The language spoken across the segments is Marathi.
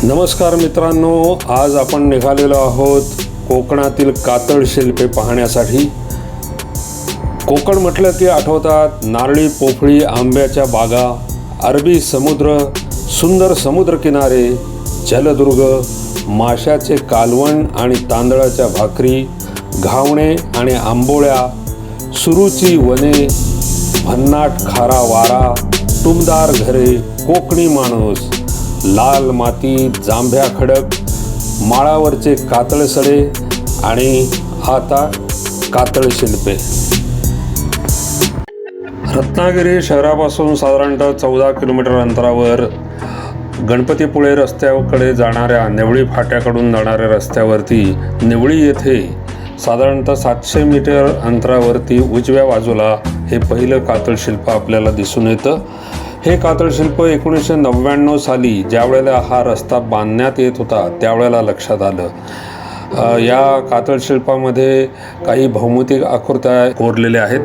नमस्कार मित्रांनो, आज आपण निघालेलो आहोत कोकणातील कातळ शिल्पे पाहण्यासाठी। कोकण म्हटलं की आठवतात नारळी, पोफळी, आंब्याच्या बागा, अरबी समुद्र, सुंदर समुद्रकिनारे, जलदुर्ग, माशाचे कालवण आणि तांदळाच्या भाकरी, घावणे आणि आंबोळ्या, सुरूची वने, भन्नाट खारा वारा, टुमदार घरे, कोकणी माणूस, लाल माती, जांभ्या खडक, माळावरचे कातळ सडे आणि आता कातळ शिल्पे। रत्नागिरी शहरापासून साधारणतः 14 किलोमीटर अंतरावर गणपतीपुळे रस्त्याकडे जाणाऱ्या नेवळी फाट्याकडून जाणाऱ्या रस्त्यावरती नेवळी येथे साधारणतः 700 मीटर अंतरावरती उजव्या बाजूला हे पहिलं कातळ शिल्प आपल्याला दिसून येतं। हे कातळ शिल्प 1999 साली ज्या वेळेला हा रस्ता बांधण्यात येत होता त्यावेळेला लक्षात आलं। या कातळ शिल्पामध्ये काही भौमितिक आकृत्या कोरलेल्या आहेत।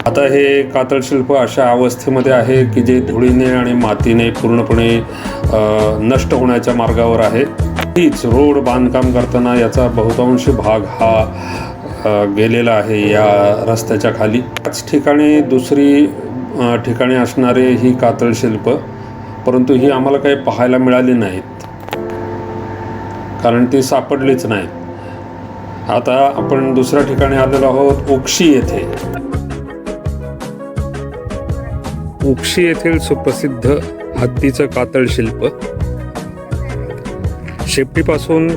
आता हे कातळ शिल्प अशा अवस्थेमध्ये आहे की जे धुळीने आणि मातीने पूर्णपणे नष्ट होण्याच्या मार्गावर आहे। हीच रोड बांधकाम करताना याचा बहुतांश भाग हा गेलेला आहे या रस्त्याच्या खाली। त्याच ठिकाणी दुसरी ठिकाणी असणारे ही कातळ शिल्प, परंतु ही आम्हाला काही पाहायला मिळाली नाहीत कारण ती सापडलीच नाहीत। आता आपण दुसऱ्या ठिकाणी आलेलो आहोत उक्षी येथे। उक्षी येथील सुप्रसिद्ध हत्तीचं कातळ शिल्प, शेपटीपासून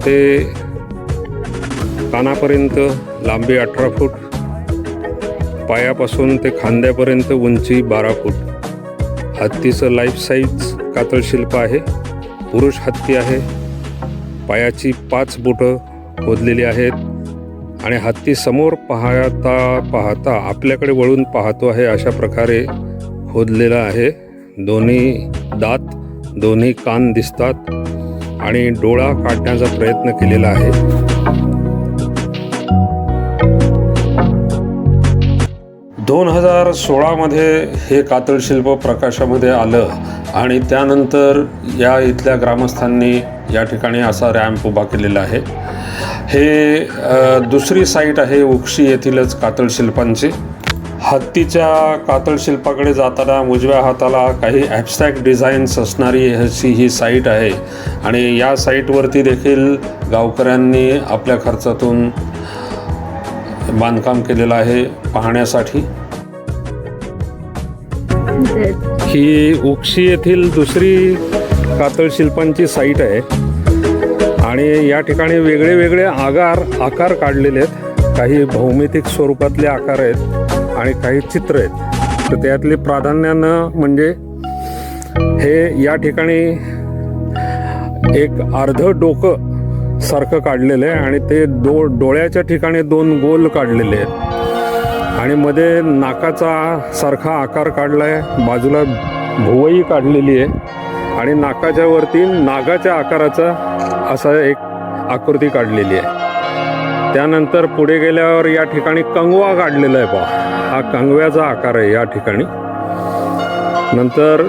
ते कानापर्यंत लांबी 18 फूट, पायापासून ते खांद्यापर्यंत उंची 12 फूट। हत्तीचं लाईफ साईज कातळ शिल्प आहे। पुरुष हत्ती आहे। पायाची 5 बोटं खोदलेली आहेत आणि हत्ती समोर पाहता आपल्याकडे वळून पाहतो आहे अशा प्रकारे खोदलेला आहे। दोन्ही दात, दोन्ही कान दिसतात आणि डोळा काढण्याचा प्रयत्न केलेला आहे। 2016 मध्ये हे कातळ शिल्प प्रकाशामध्ये आलं आणि त्यानंतर या इथल्या ग्रामस्थांनी या ठिकाणी असा रॅम्प उभा केलेला आहे। हे दुसरी साईट आहे उक्षी येथीलच कातळ शिल्पांची। हत्तीच्या कातळ शिल्पाकडे जाताना उजव्या हाताला काही ॲब्स्ट्रॅक्ट डिझाईन्स असणारी अशी ही साईट आहे आणि या साईटवरती देखील गावकऱ्यांनी आपल्या खर्चातून बांधकाम केलेलं आहे पाहण्यासाठी। ही उक्षी येथील दुसरी कातळ शिल्पांची साईट आहे आणि या ठिकाणी वेगळे वेगळे आकार काढलेले आहेत। काही भौमितिक स्वरूपातले आकार आहेत आणि काही चित्र आहेत। तर त्यातले प्राधान्यानं म्हणजे हे या ठिकाणी एक अर्ध डोकं सारखं काढलेलं आहे आणि ते डोळ्याच्या ठिकाणी 2 गोल काढलेले आहेत आणि मध्ये नाकाचा सारखा आकार काढला आहे। बाजूला भुवई काढलेली आहे आणि नाकाच्या वरती नागाच्या आकाराचा असा एक आकृती काढलेली आहे। त्यानंतर पुढे गेल्यावर या ठिकाणी कंगवा काढलेला आहे पहा, हा कंगव्याचा आकार आहे या ठिकाणी। नंतर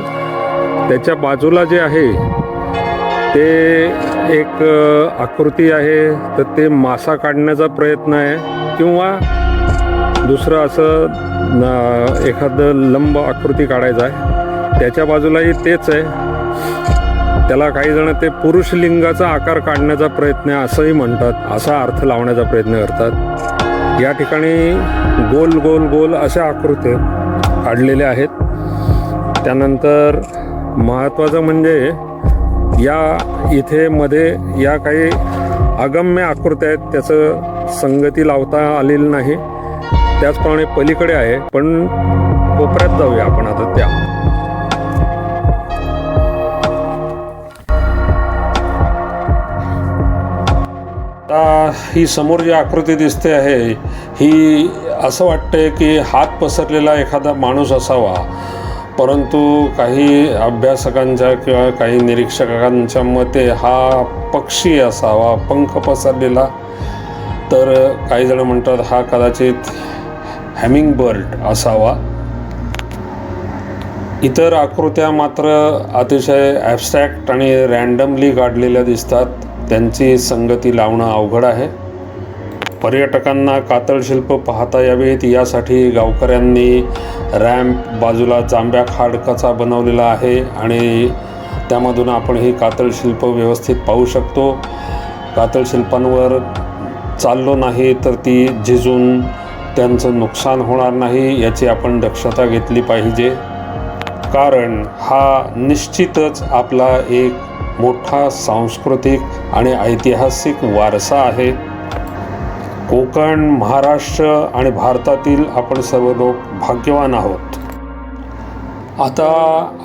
त्याच्या बाजूला जे आहे ते एक आकृती आहे, तर ते मासा काढण्याचा प्रयत्न आहे किंवा दुसरं असं एखादं लंब आकृती काढायचं आहे। त्याच्या बाजूलाही तेच आहे, त्याला काही जण ते पुरुष लिंगाचा आकार काढण्याचा प्रयत्न आहे असंही म्हणतात, असा अर्थ लावण्याचा प्रयत्न करतात। या ठिकाणी गोल गोल गोल अशा आकृत्या काढलेल्या आहेत। त्यानंतर महत्त्वाचं म्हणजे या इथे मध्ये या काही अगम्य आकृत्या आहेत, त्याचं संगती लावता आलेली नाही। त्याचप्रमाणे पलीकडे आहे, पण कोपऱ्यात जाऊया आपण आता त्या। आता ही समोर जी आकृती दिसते आहे ही असं वाटतंय की हात पसरलेला एखादा माणूस असावा, परंतु काही अभ्यासकांच्या किंवा काही निरीक्षकांच्या मते हा पक्षी असावा, पंख पसरलेला। तर काही जण म्हणतात हा कदाचित हॅमिंग बर्ड असावा। इतर आकृत्या मात्र अतिशय ॲबस्ट्रॅक्ट आणि रँडमली काढलेल्या दिसतात. त्यांची संगती लावणं अवघड आहे. पर्यटकांना कातळशिल्प पाहता यावेत यासाठी गावकऱ्यांनी रॅम्प बाजूला जांभ्या खाडकाचा बनवलेला आहे आणि त्यामधून आपण ही कातळशिल्प व्यवस्थित पाहू शकतो. कातळशिल्पांवर चाललो नाही तर ती झिजून त्यांचं नुकसान होणार नाही याची आपण दक्षता घेतली पाहिजे, कारण हा निश्चितच आपला एक मोठा सांस्कृतिक आणि ऐतिहासिक वारसा आहे. कोकण, महाराष्ट्र आणि भारतातील आपण सर्व लोक भाग्यवान आहोत. आता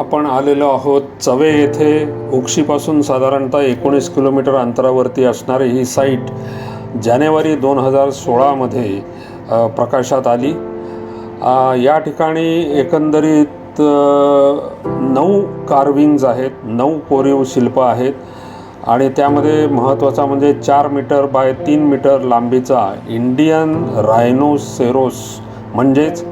आपण आलेलो आहोत चवे येथे. उक्षीपासून साधारणतः 19 किलोमीटर अंतरावरती असणारी ही साईट जानेवारी 2016मध्ये प्रकाशात आली. या ठिकाणी एकंदरीत 9 कार्विंग्ज आहेत, 9 कोरीव शिल्प आहेत आणि त्यामध्ये महत्त्वाचा म्हणजे 4 मीटर बाय 3 मीटर लांबीचा इंडियन रायनोसेरोस म्हणजेच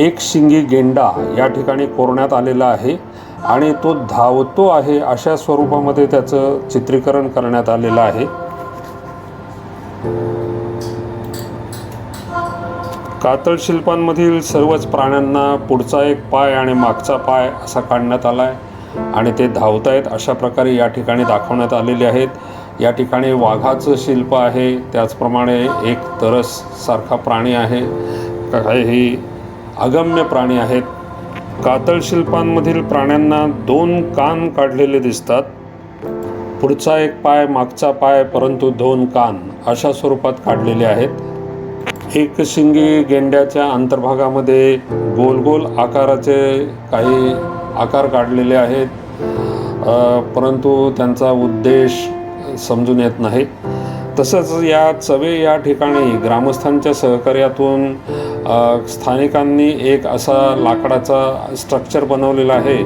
एक शिंगी गेंडा या ठिकाणी कोरण्यात आलेला आहे आणि तो धावतो आहे अशा स्वरूपामध्ये त्याचं चित्रीकरण करण्यात आलेलं आहे. कातळशिल्पांमधील सर्वच प्राण्यांना पुढचा एक पाय आणि मागचा पाय असा काढण्यात आला आहे आणि ते धावत आहेत अशा प्रकारे या ठिकाणी दाखवण्यात आलेले आहेत. या ठिकाणी वाघाचं शिल्प आहे, त्याचप्रमाणे एक तरससारखा प्राणी आहे, काही अगम्य प्राणी आहेत. कातळशिल्पांमधील प्राण्यांना 2 कान काढलेले दिसतात. पुढचा एक पाय, मागचा पाय, परंतु 2 कान अशा स्वरूपात काढलेले आहेत. एक शिंगी गेंड्याच्या अंतर्भागामध्ये गोल गोल आकाराचे काही आकार काढलेले आहेत, परंतु त्यांचा उद्देश समजून येत नाही. तसंच या चवे या ठिकाणी ग्रामस्थांच्या सहकार्यातून स्थानिकांनी एक असा लाकडाचा स्ट्रक्चर बनवलेला आहे,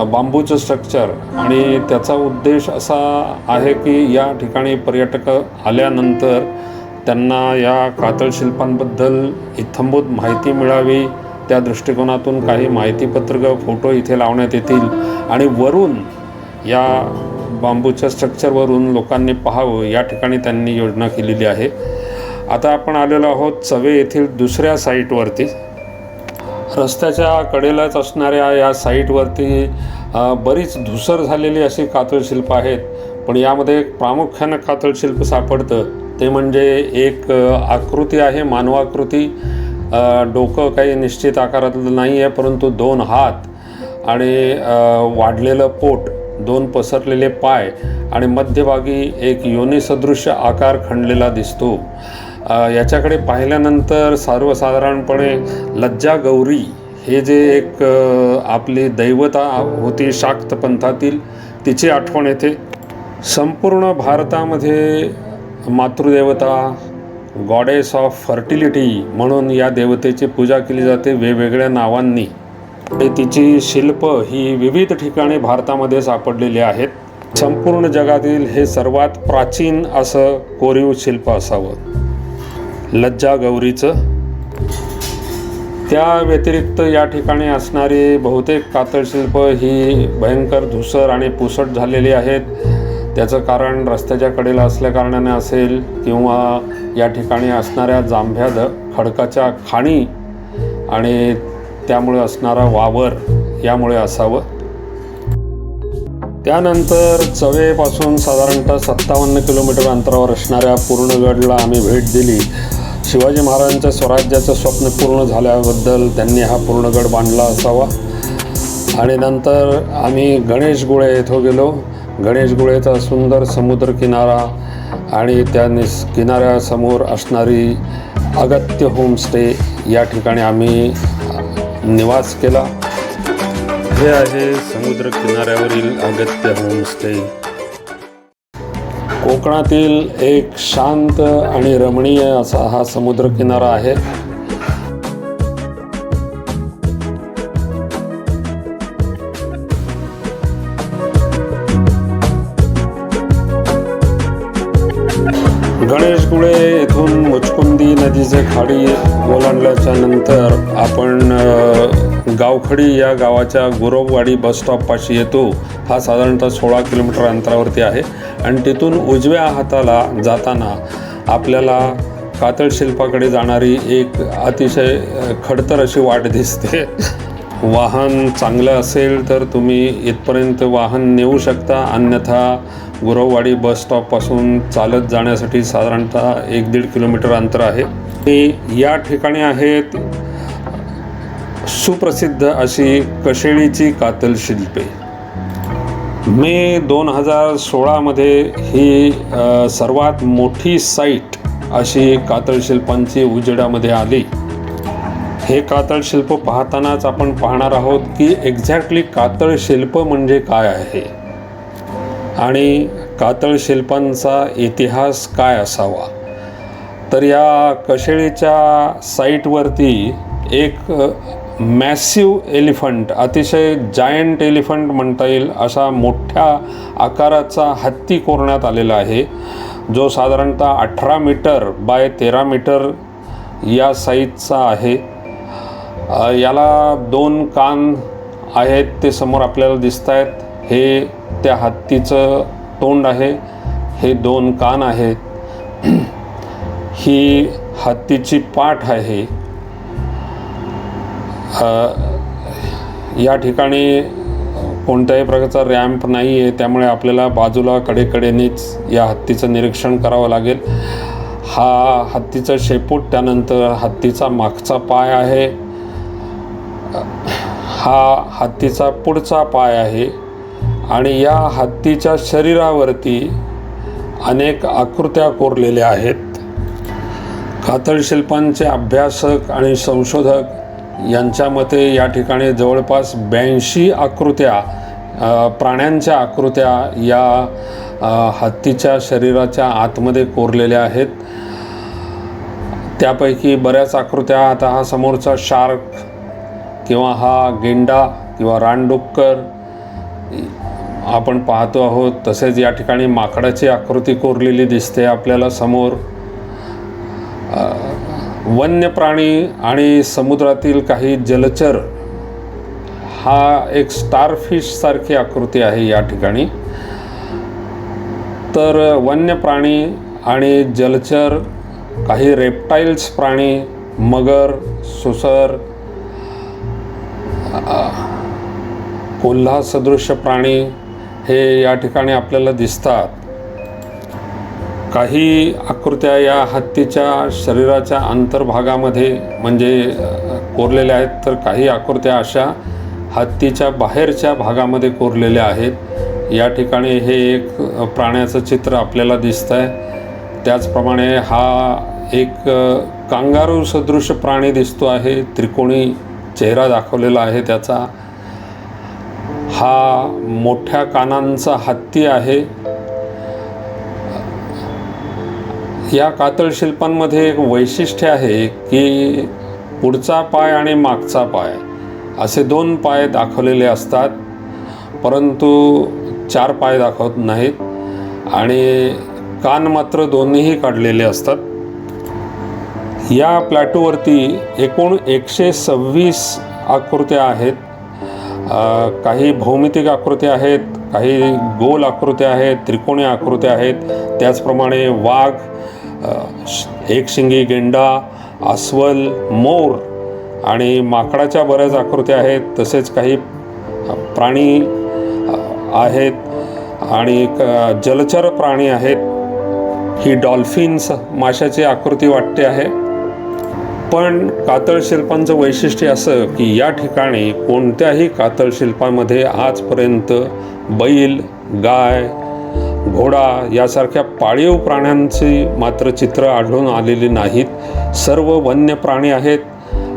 बांबूचं स्ट्रक्चर, आणि त्याचा उद्देश असा आहे की या ठिकाणी पर्यटक आल्यानंतर त्यांना या कातळशिल्पांबद्दल इत्थंभूत माहिती मिळावी, त्या दृष्टिकोनातून काही माहितीपत्रकं, फोटो इथे लावण्यात येतील आणि वरून या बांबूच्या स्ट्रक्चरवरून लोकांनी पाहावं या ठिकाणी त्यांनी योजना केलेली आहे. आता आपण आलेलो आहोत चवे येथील दुसऱ्या साईटवरती. रस्त्याच्या कडेलाच असणाऱ्या या साईटवरती बरीच धुसर झालेली अशी कातळशिल्प आहेत, पण यामध्ये एक प्रामुख्यानं कातळशिल्प सापडतं ते म्हणजे एक आकृती आहे, मानवाकृती. डोकं काही निश्चित आकारातलं नाही आहे, परंतु 2 हात आणि वाढलेलं पोट, 2 पसरलेले पाय आणि मध्यभागी एक योनीसदृश्य आकार खणलेला दिसतो. याच्याकडे पाहिल्यानंतर सर्वसाधारणपणे लज्जा गौरी हे जे एक आपली दैवता होती शाक्त पंथातील, तिची आठवण येते. संपूर्ण भारतामध्ये मातृदेवता, गॉडेस ऑफ फर्टिलिटी म्हणून या देवतेची पूजा केली जाते वेगवेगळ्या नावांनी. तिची शिल्प ही विविध ठिकाणी भारतामध्ये सापडलेली आहेत. संपूर्ण जगातील हे सर्वात प्राचीन असं कोरीव शिल्प असावं लज्जा गौरीचं. त्या व्यतिरिक्त या ठिकाणी असणारी बहुतेक कातळशिल्प ही भयंकर धुसर आणि पुसट झालेली आहेत. त्याचं कारण रस्त्याच्या कडेला असल्याकारणाने असेल किंवा या ठिकाणी असणाऱ्या जांभ्या खडकाच्या खाणी आणि त्यामुळे असणारा वावर यामुळे असावं. त्यानंतर चवेपासून साधारणतः 57 किलोमीटर अंतरावर असणाऱ्या पूर्णगडला आम्ही भेट दिली. शिवाजी महाराजांच्या स्वराज्याचं स्वप्न पूर्ण झाल्याबद्दल त्यांनी हा पूर्णगड बांधला असावा. आणि नंतर आम्ही गणेशगुळे येथे गेलो. गणेशगुळेचा सुंदर समुद्रकिनारा आणि त्या किनाऱ्यासमोर असणारी अगत्य होमस्टे या ठिकाणी आम्ही निवास केला. हे आहे समुद्र किनाऱ्यावरील अगत्य होमस्टे. कोकणातील एक शांत आणि रमणीय असा हा समुद्रकिनारा आहे. गणेशगुळे येथून मुचकुंदी नदीचे खाडी ओलांडल्याच्या नंतर आपण गावखडी या गावाच्या गुरववाडी बस स्टॉपपाशी येतो. हा साधारणतः 16 किलोमीटर अंतरावरती आहे आणि तिथून उजव्या हाताला जाताना आपल्याला कातळ शिल्पाकडे जाणारी एक अतिशय खडतर अशी वाट दिसते. वाहन चांगलं असेल तर तुम्ही इथपर्यंत वाहन नेऊ शकता, अन्यथा गुरववाडी बस स्टॉपपासून चालत जाण्यासाठी साधारणतः 1-1.5 किलोमीटर अंतर आहे. या ठिकाणी आहेत सुप्रसिद्ध अशी कशेळीची कातळ शिल्पे. मे 2016मध्ये ही सर्वात मोठी साईट अशी कातळ शिल्पांची उजेडामध्ये आली. हे कातळ शिल्प पाहतानाच आपण पाहणार आहोत की एक्झॅक्टली कातळ शिल्प म्हणजे काय आहे आणि कातळ शिल्पांचा इतिहास काय असावा. तर या कशेळीच्या साईटवरती एक मॅसिव्ह एलिफंट, अतिशय जायंट एलिफंट म्हणता येईल असा मोठ्या आकाराचा हत्ती कोरण्यात आलेला आहे, जो साधारणतः 18 मीटर बाय 13 मीटर या साईजचा आहे. याला 2 कान आहेत, ते समोर आपल्याला दिसत आहेत. हे त्या हत्तीचं तोंड आहे, हे 2 कान आहेत. ही हत्तीची पाठ आहे. या ठिकाणी कोणत्याही प्रकारचा रॅम्प नाही आहे, त्यामुळे आपल्याला बाजूला कडेकडेनेच या हत्तीचं निरीक्षण करावं लागेल. हा हत्तीचा शेपूट, त्यानंतर हत्तीचा मागचा पाय आहे, हा हत्तीचा पुढचा पाय आहे आणि या हत्तीच्या शरीरावरती अनेक आकृत्या कोरलेल्या आहेत. कातळ शिल्पांचे अभ्यासक आणि संशोधक यांच्या मते या ठिकाणी जवळपास 82 आकृत्या, प्राण्यांच्या आकृत्या या हत्तीच्या शरीराच्या आतमध्ये कोरलेल्या आहेत. त्यापैकी बऱ्याच आकृत्या, आता हा समोरचा शार्क किंवा हा गेंडा किंवा रानडुक्कर आपण पाहतो आहोत. तसेच या ठिकाणी माकडाची आकृती कोरलेली दिसते आपल्याला समोर. वन्य प्राणी आणि समुद्रातील काही जलचर, हा एक स्टारफिश सारखी आकृती आहे या ठिकाणी. तर वन्य प्राणी आणि जलचर, काही रेप्टाइल्स प्राणी, मगर, सुसर, कोल्हा सदृश प्राणी हे या ठिकाणी आपल्याला दिसतात. काही आकृत्या या हत्तीच्या शरीराच्या अंतर्भागामध्ये म्हणजे कोरलेल्या आहेत, तर काही आकृत्या अशा हत्तीच्या बाहेरच्या भागामध्ये कोरलेल्या आहेत. या ठिकाणी हे एक प्राण्याचं चित्र आपल्याला दिसतं आहे. त्याचप्रमाणे हा एक कांगारू सदृश प्राणी दिसतो आहे, त्रिकोणी चेहरा दाखवलेला आहे त्याचा. हा मोठ्या कानांचा हत्ती आहे. या कातळ शिल्पांमध्ये एक वैशिष्ट्य आहे की पुढचा पाय आणि मागचा पाय असे 2 पाय दाखवलेले असतात, परंतु 4 पाय दाखवत नाहीत आणि कान मात्र दोन्हीही काढलेले असतात. या प्लॅटूवरती एकूण 126 आकृत्या आहेत. काही भौमितिक आकृत्या आहेत, काही गोल आकृत्या आहेत, त्रिकोणी आकृत्या आहेत. त्याचप्रमाणे वाघ, एकशिंगी गेंडा, अस्वल, मोर आणि माकडाच्या बऱ्याच आकृत्या आहेत. तसेच काही प्राणी आहेत आणि जलचर प्राणी आहेत. ही डॉल्फिन्स माशाची आकृती वाटते आहे. पण कातळ शिल्पांचं वैशिष्ट्य असं की या ठिकाणी कोणत्याही कातळ शिल्पामध्ये आजपर्यंत बैल, गाय, घोडा यासारख्या पाळीव प्राण्यांची मात्र चित्र आढळून आलेली नाहीत. सर्व वन्य प्राणी आहेत.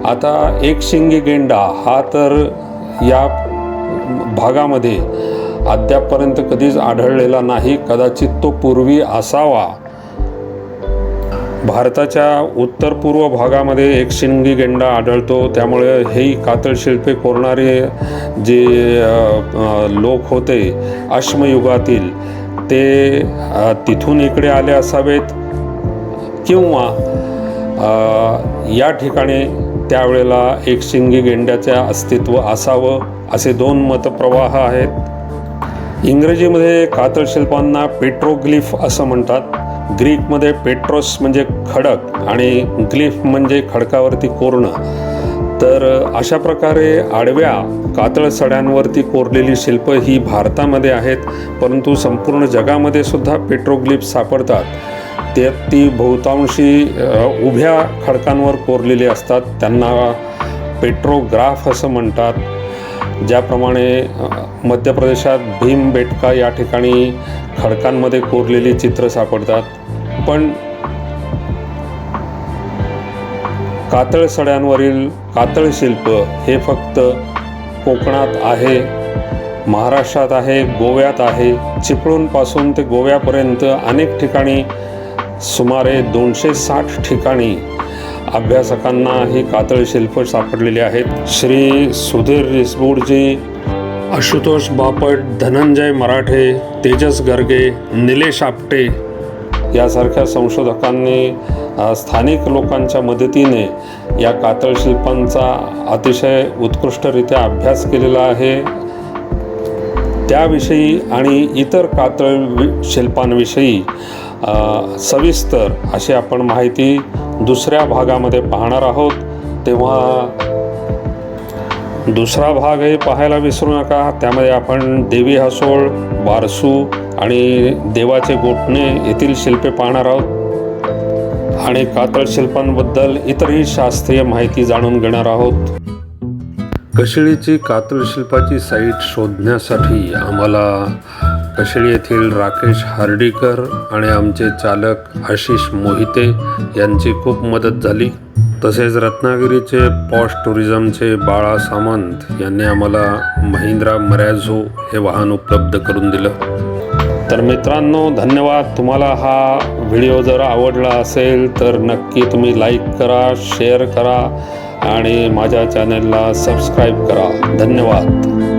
आता एकशिंगी गेंडा हा तर या भागामध्ये अद्यापपर्यंत कधीच आढळलेला नाही. कदाचित तो पूर्वी असावा. भारताच्या उत्तर पूर्व भागामध्ये एकशिंगी गेंडा आढळतो. त्यामुळे ही कातळ शिल्पे कोरणारे जे लोक होते अश्मयुगातील, ते तिथून इकडे आले असावेत किंवा या ठिकाणी त्यावेळेला एकशिंगी गेंड्याचे अस्तित्व असावं असे 2 मतप्रवाह आहेत. इंग्रजीमध्ये कातळ शिल्पांना पेट्रोग्लिफ असं म्हणतात. ग्रीकमध्ये पेट्रोस म्हणजे खडक आणि ग्लिफ म्हणजे खडकावरती कोरणं. तर अशा प्रकारे आडव्या कातळ सड्यांवरती कोरलेली शिल्प ही भारतामध्ये आहेत, परंतु संपूर्ण जगामध्ये सुद्धा पेट्रोग्लिफ सापडतात. ती बहुतांशी उभ्या खडकांवर कोरलेली असतात. त्यांना पेट्रोग्राफ असं म्हणतात. ज्याप्रमाणे मध्य प्रदेशात भीमबेटका या ठिकाणी खडकांमध्ये कोरलेली चित्र सापडतात. पण कातळ सड्यांवरील कातळ शिल्प हे फक्त कोकणात आहे, महाराष्ट्रात आहे, गोव्यात आहे. चिपळूणपासून ते गोव्यापर्यंत अनेक ठिकाणी सुमारे 260 ठिकाणी अभ्यासकांना ही कातळ शिल्प सापडलेली आहेत. श्री सुधीर रिसबूडजी, आशुतोष बापट, धनंजय मराठे, तेजस गर्गे, निलेश आपटे यासारख्या संशोधकांनी स्थानिक लोकांच्या मदतीने या कातळ शिल्पांचा अतिशय उत्कृष्टरित्या अभ्यास केलेला आहे. त्याविषयी आणि इतर कातळ शिल्पांविषयी सविस्तर अशी आपण माहिती दुसऱ्या भागामध्ये पाहणार आहोत. तेव्हा दुसरा भागही पाहायला विसरू नका. त्यामध्ये आपण देवी हासोळ, बारसू आणि देवाचे गोठणे येथील शिल्पे पाहणार आहोत आणि कातळ शिल्पांबद्दल इतरही शास्त्रीय माहिती जाणून घेणार आहोत. कशिळीची कातळ शिल्पाची साईट शोधण्यासाठी आम्हाला कशिळी येथील राकेश हर्डीकर आणि आमचे चालक आशिष मोहिते यांची खूप मदत झाली. तसेच रत्नागिरीचे पॉश टुरिझमचे बाळा सामंत यांनी आम्हाला महिंद्रा मरॅझो हे वाहन उपलब्ध करून दिलं. तर मित्रांनो, धन्यवाद. तुम्हाला हा व्हिडिओ जर आवडला असेल तर नक्की तुम्ही लाईक करा, शेअर करा आणि माझ्या चॅनलला सबस्क्राईब करा. धन्यवाद.